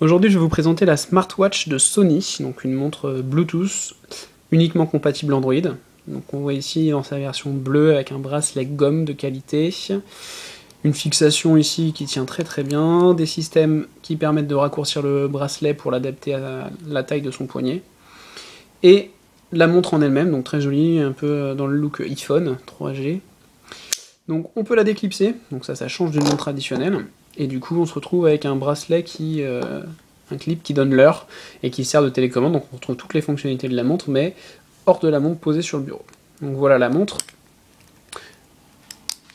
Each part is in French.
Aujourd'hui, je vais vous présenter la smartwatch de Sony, donc une montre Bluetooth uniquement compatible Android. Donc on voit ici dans sa version bleue avec un bracelet gomme de qualité, une fixation ici qui tient très très bien, des systèmes qui permettent de raccourcir le bracelet pour l'adapter à la taille de son poignet, et la montre en elle-même, donc très jolie, un peu dans le look iPhone 3G. Donc on peut la déclipser, donc ça change d'une montre traditionnelle. Et du coup, on se retrouve avec un bracelet un clip qui donne l'heure et qui sert de télécommande. Donc on retrouve toutes les fonctionnalités de la montre, mais hors de la montre posée sur le bureau. Donc voilà la montre.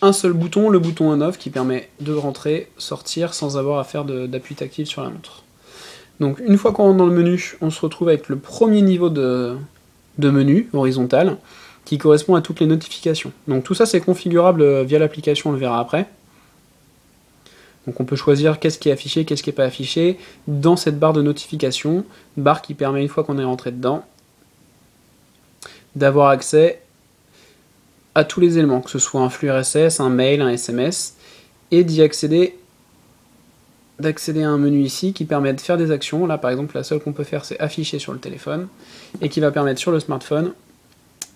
Un seul bouton, le bouton on-off, qui permet de rentrer, sortir, sans avoir à faire d'appui tactile sur la montre. Donc une fois qu'on rentre dans le menu, on se retrouve avec le premier niveau de menu horizontal, qui correspond à toutes les notifications. Donc tout ça c'est configurable via l'application, on le verra après. Donc on peut choisir qu'est-ce qui est affiché, qu'est-ce qui n'est pas affiché dans cette barre de notification, barre qui permet, une fois qu'on est rentré dedans, d'avoir accès à tous les éléments, que ce soit un flux RSS, un mail, un SMS, et d'accéder à un menu ici qui permet de faire des actions. Là par exemple, la seule qu'on peut faire c'est afficher sur le téléphone, et qui va permettre sur le smartphone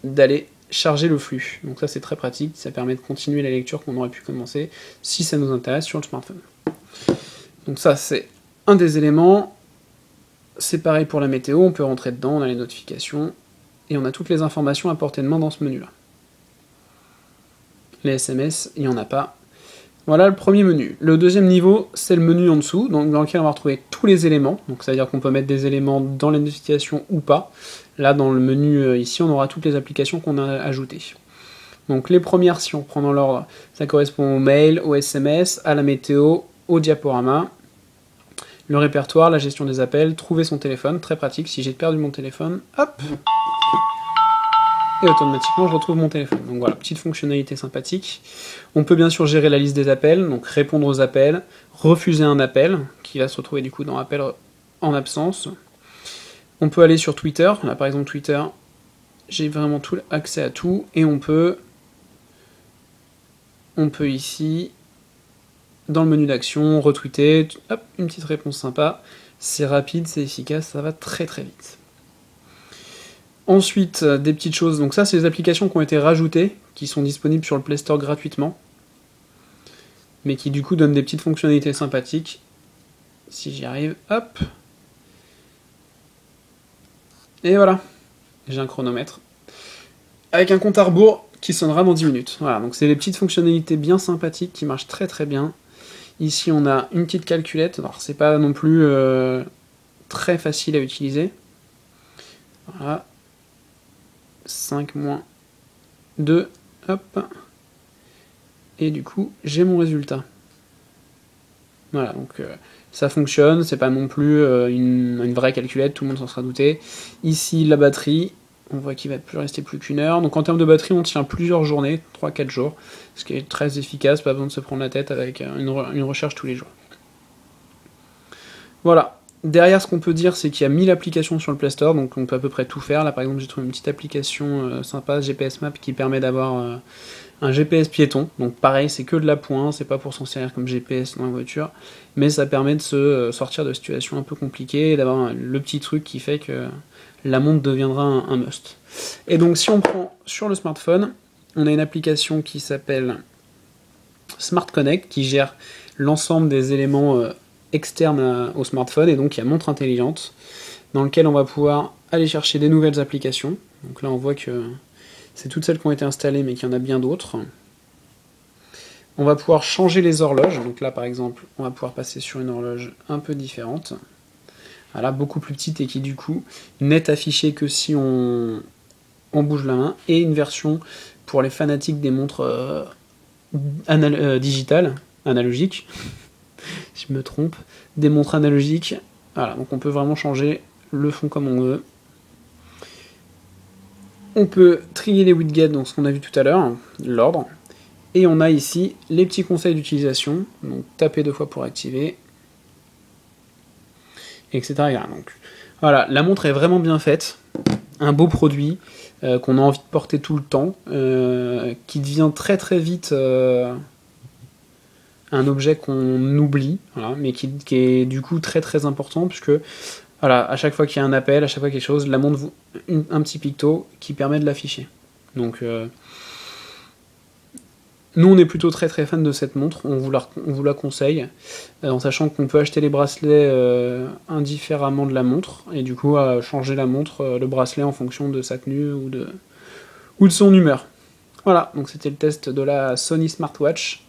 d'aller charger le flux. Donc ça c'est très pratique, ça permet de continuer la lecture qu'on aurait pu commencer si ça nous intéresse sur le smartphone. Donc ça c'est un des éléments. C'est pareil pour la météo, on peut rentrer dedans, on a les notifications, et on a toutes les informations à portée de main dans ce menu là. Les SMS, il n'y en a pas. Voilà le premier menu. Le deuxième niveau, c'est le menu en dessous, donc dans lequel on va retrouver tous les éléments. Donc ça veut dire qu'on peut mettre des éléments dans les notifications ou pas. Là, dans le menu ici, on aura toutes les applications qu'on a ajoutées. Donc les premières, si on prend dans l'ordre, ça correspond au mail, au SMS, à la météo, au diaporama, le répertoire, la gestion des appels, trouver son téléphone, très pratique. Si j'ai perdu mon téléphone, hop, et automatiquement je retrouve mon téléphone. Donc voilà, petite fonctionnalité sympathique. On peut bien sûr gérer la liste des appels, donc répondre aux appels, refuser un appel, qui va se retrouver du coup dans appel en absence. On peut aller sur Twitter, là par exemple Twitter, j'ai vraiment tout accès à tout, et on peut ici, dans le menu d'action, retweeter, hop, une petite réponse sympa, c'est rapide, c'est efficace, ça va très très vite. Ensuite, des petites choses, donc ça c'est les applications qui ont été rajoutées, qui sont disponibles sur le Play Store gratuitement, mais qui du coup donnent des petites fonctionnalités sympathiques. Si j'y arrive, hop, et voilà, j'ai un chronomètre, avec un compte à rebours qui sonnera dans 10 minutes. Voilà, donc c'est des petites fonctionnalités bien sympathiques qui marchent très très bien. Ici on a une petite calculette, alors c'est pas non plus très facile à utiliser. Voilà. 5 moins 2, hop, et du coup j'ai mon résultat. Voilà, donc ça fonctionne, c'est pas non plus une vraie calculette, tout le monde s'en sera douté. Ici la batterie, on voit qu'il va plus rester plus qu'une heure, donc en termes de batterie on tient plusieurs journées, 3-4 jours, ce qui est très efficace, pas besoin de se prendre la tête avec une recharge tous les jours. Voilà. Derrière, ce qu'on peut dire, c'est qu'il y a 1000 applications sur le Play Store, donc on peut à peu près tout faire. Là, par exemple, j'ai trouvé une petite application sympa, GPS Map, qui permet d'avoir un GPS piéton. Donc pareil, c'est que de l'appoint, c'est pas pour s'en servir comme GPS dans la voiture, mais ça permet de se sortir de situations un peu compliquées et d'avoir le petit truc qui fait que la montre deviendra un must. Et donc, si on prend sur le smartphone, on a une application qui s'appelle Smart Connect, qui gère l'ensemble des éléments externe au smartphone, et donc il y a montre intelligente, dans lequel on va pouvoir aller chercher des nouvelles applications. Donc là on voit que c'est toutes celles qui ont été installées, mais qu'il y en a bien d'autres. On va pouvoir changer les horloges, donc là par exemple on va pouvoir passer sur une horloge un peu différente, voilà, beaucoup plus petite et qui du coup n'est affichée que si on bouge la main, et une version pour les fanatiques des montres digitales, analogiques, si je me trompe, des montres analogiques. Voilà, donc on peut vraiment changer le fond comme on veut. On peut trier les widgets, donc ce qu'on a vu tout à l'heure, l'ordre. Et on a ici les petits conseils d'utilisation, donc taper 2 fois pour activer, etc. Donc voilà, la montre est vraiment bien faite, un beau produit qu'on a envie de porter tout le temps, qui devient très très vite un objet qu'on oublie, voilà, mais qui est du coup très très important, puisque voilà, à chaque fois qu'il y a un appel, à chaque fois quelque chose, la montre vous un petit picto qui permet de l'afficher. Donc nous on est plutôt très très fan de cette montre, on vous la conseille, en sachant qu'on peut acheter les bracelets indifféremment de la montre, et du coup changer la montre, le bracelet en fonction de sa tenue ou de son humeur. Voilà, donc c'était le test de la Sony Smartwatch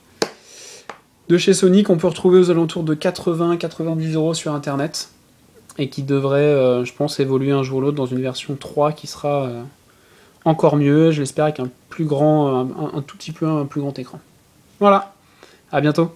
de chez Sony, qu'on peut retrouver aux alentours de 80-90 € sur internet, et qui devrait, je pense, évoluer un jour ou l'autre dans une version 3 qui sera encore mieux, je l'espère, avec un plus grand, un tout petit peu un plus grand écran. Voilà, à bientôt.